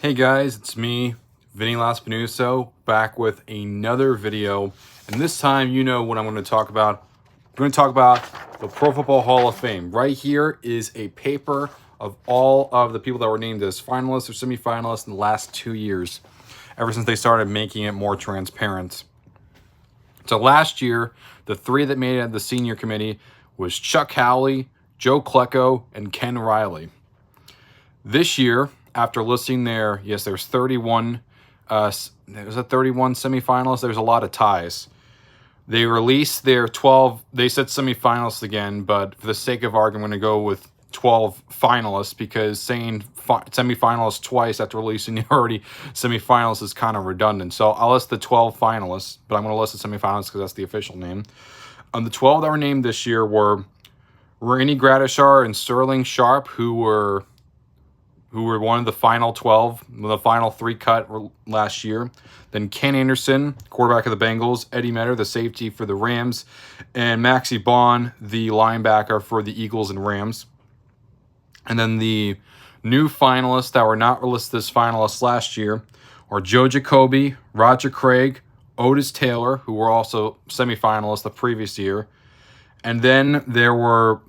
Hey guys, it's me, Vinny Lospinuso, back with another video. And this time, you know what I'm going to talk about. I'm going to talk about the Pro Football Hall of Fame. Right here is a paper of all of the people that were named as finalists or semifinalists in the last 2 years, ever since they started making it more transparent. So last year, the three that made it the senior committee was Chuck Howley, Joe Klecko, and Ken Riley. This year, after listing there's 31, there's a 31 semifinalists. There's a lot of ties. They released their 12, they said semifinalists again, but for the sake of argument, I'm going to go with 12 finalists because saying semifinalists twice after releasing the already semifinalists is kind of redundant. So I'll list the 12 finalists, but I'm going to list the semifinalists because that's the official name. The 12 that were named this year were Rainey Gradishar and Sterling Sharp, who were one of the final 12, the final 3 cut last year. Then Ken Anderson, quarterback of the Bengals, Eddie Metter, the safety for the Rams, and Maxie Bond, the linebacker for the Eagles and Rams. And then the new finalists that were not listed as finalists last year are Joe Jacoby, Roger Craig, Otis Taylor, who were also semifinalists the previous year. And then there are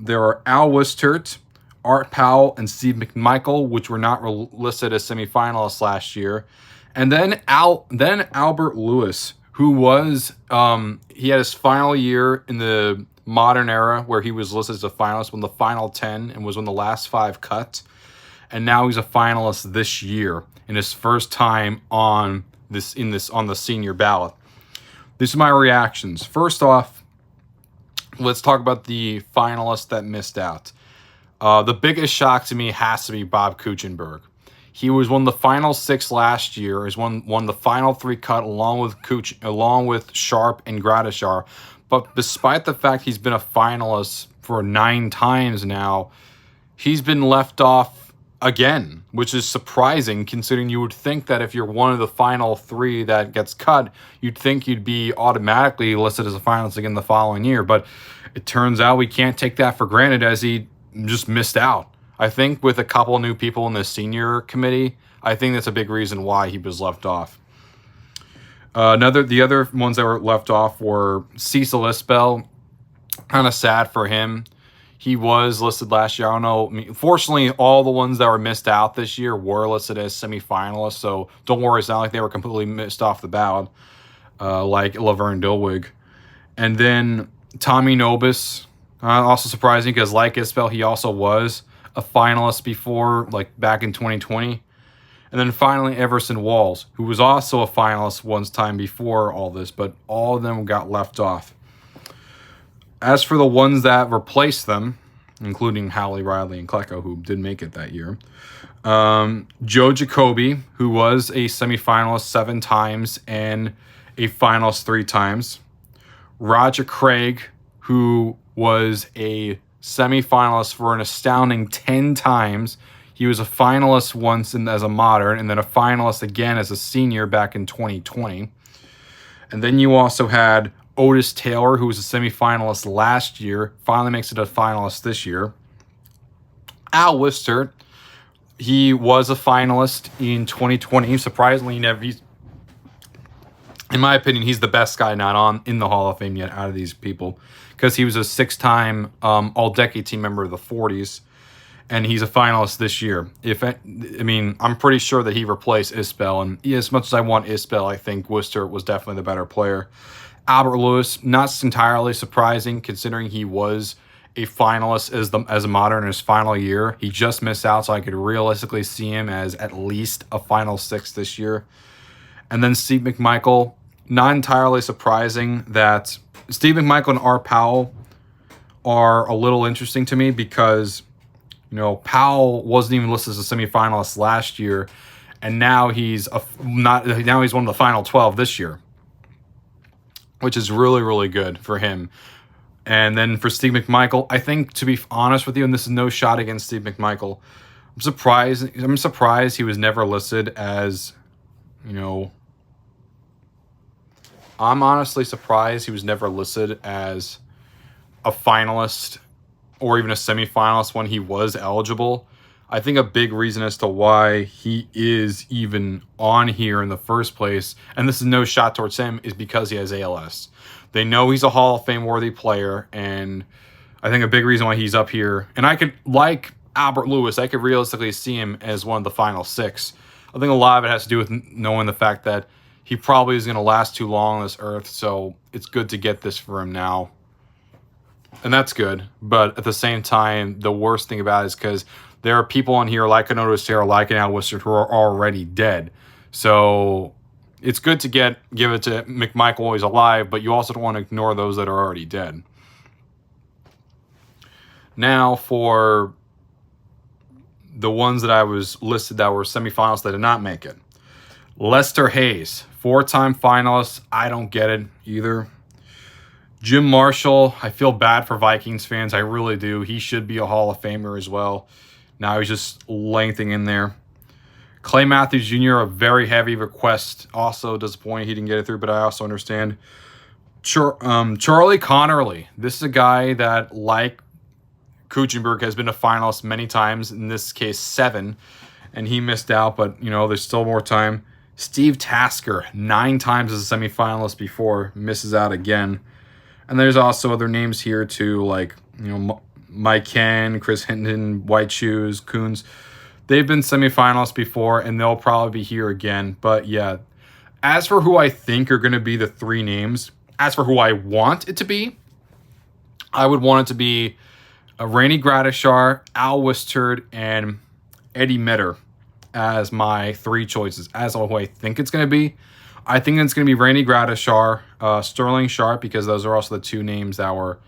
Al Wistert, Art Powell, and Steve McMichael, which were not listed as semifinalists last year. And then Albert Lewis, who was, he had his final year in the modern era where he was listed as a finalist, won the final 10 and was on the last 5 cut. And now he's a finalist this year in his first time on the senior ballot. These are my reactions. First off, let's talk about the finalists that missed out. The biggest shock to me has to be Bob Kuechenberg. He was one of the final 6 last year. He's won the final 3 cut along with Sharp and Gradishar. But despite the fact he's been a finalist for 9 times now, he's been left off again, which is surprising considering you would think that if you're one of the final 3 that gets cut, you'd think you'd be automatically listed as a finalist again the following year. But it turns out we can't take that for granted as he just missed out. I think with a couple new people in the senior committee, I think that's a big reason why he was left off. The other ones that were left off were Cecil Isbell. Kind of sad for him. He was listed last year. I don't know. Fortunately, all the ones that were missed out this year were listed as semifinalists, so don't worry. It's not like they were completely missed off the ballot, like Laverne Dilwig. And then Tommy Nobis. Also surprising because, like Isbell, he also was a finalist before, like back in 2020. And then finally, Everson Walls, who was also a finalist once time before all this, but all of them got left off. As for the ones that replaced them, including Howley, Riley, and Klecko, who did make it that year, Joe Jacoby, who was a semifinalist 7 times and a finalist 3 times, Roger Craig, who was a semifinalist for an astounding 10 times. He was a finalist once as a modern and then a finalist again as a senior back in 2020. And then you also had Otis Taylor, who was a semifinalist last year, finally makes it a finalist this year. Al Wistert, he was a finalist in 2020. Surprisingly, he's, in my opinion, he's the best guy not in the Hall of Fame yet out of these people, because he was a 6-time all-decade team member of the 40s, and he's a finalist this year. I'm pretty sure that he replaced Isbell, and as much as I want Isbell, I think Wistert was definitely the better player. Albert Lewis, not entirely surprising considering he was a finalist as a modern in his final year. He just missed out, so I could realistically see him as at least a final 6 this year. And then Steve McMichael, not entirely surprising that Steve McMichael and Art Powell are a little interesting to me because, Powell wasn't even listed as a semifinalist last year, and now he's one of the final 12 this year, which is really, really good for him. And then for Steve McMichael, I think, to be honest with you, and this is no shot against Steve McMichael, I'm surprised he was never listed as, I'm honestly surprised he was never listed as a finalist or even a semifinalist when he was eligible. I think a big reason as to why he is even on here in the first place, and this is no shot towards him, is because he has ALS. They know he's a Hall of Fame worthy player, and I think a big reason why he's up here, and I could, like Albert Lewis, I could realistically see him as one of the final 6. I think a lot of it has to do with knowing the fact that he probably is going to last too long on this earth, so it's good to get this for him now. And that's good, but at the same time, the worst thing about it is because there are people on here like an Otis Sarah, like an Al Wistard, who are already dead. So it's good to give it to McMichael while he's alive, but you also don't want to ignore those that are already dead. Now for the ones that I was listed that were semifinalists that did not make it. Lester Hayes, 4-time finalist. I don't get it either. Jim Marshall, I feel bad for Vikings fans. I really do. He should be a Hall of Famer as well. Now he's just lengthening in there. Clay Matthews Jr., a very heavy request. Also disappointed he didn't get it through, but I also understand. Charlie Connerly. This is a guy that, like Kuchenberg, has been a finalist many times, in this case 7, and he missed out, but you know, there's still more time. Steve Tasker, 9 times as a semifinalist before, misses out again. And there's also other names here too, like, you know, Mike Ken, Chris Hinton, White Shoes, Coons. They've been semifinalists before, and they'll probably be here again. But yeah, as for who I think are going to be the 3 names, as for who I want it to be, I would want it to be Randy Gradishar, Al Wistard, and Eddie Metter as my 3 choices. As to who I think it's going to be, I think it's going to be Randy Gradishar, Sterling Sharp, because those are also the 2 names that were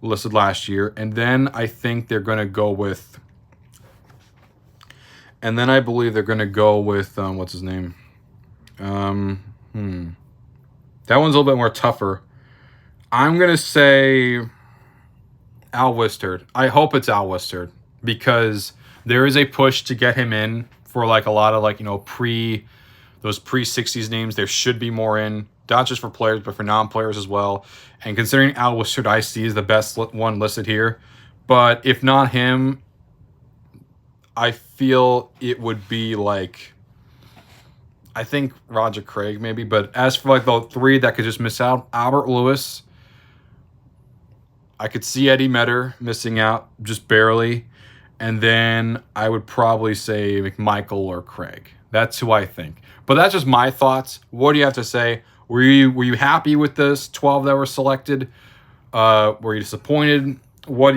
listed last year. And then I think they're going to go with, and then I believe they're going to go with, what's his name? That one's a little bit more tougher. I'm going to say Al Wistard. I hope it's Al Wistard, because there is a push to get him in for like a lot of, like, you know, those pre-60s names. There should be more in, not just for players, but for non-players as well. And considering Al Wistard, I see is the best one listed here. But if not him, I feel it would be like, I think Roger Craig maybe. But as for like the 3 that could just miss out, Albert Lewis, I could see Eddie Metter missing out just barely. And then I would probably say McMichael or Craig. That's who I think. But that's just my thoughts. What do you have to say? Were you happy with this 12 that were selected? Were you disappointed? What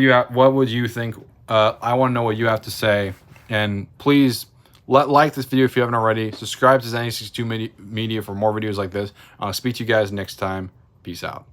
would you think? I want to know what you have to say. And please like this video if you haven't already. Subscribe to Zennie62 Media for more videos like this. I'll speak to you guys next time. Peace out.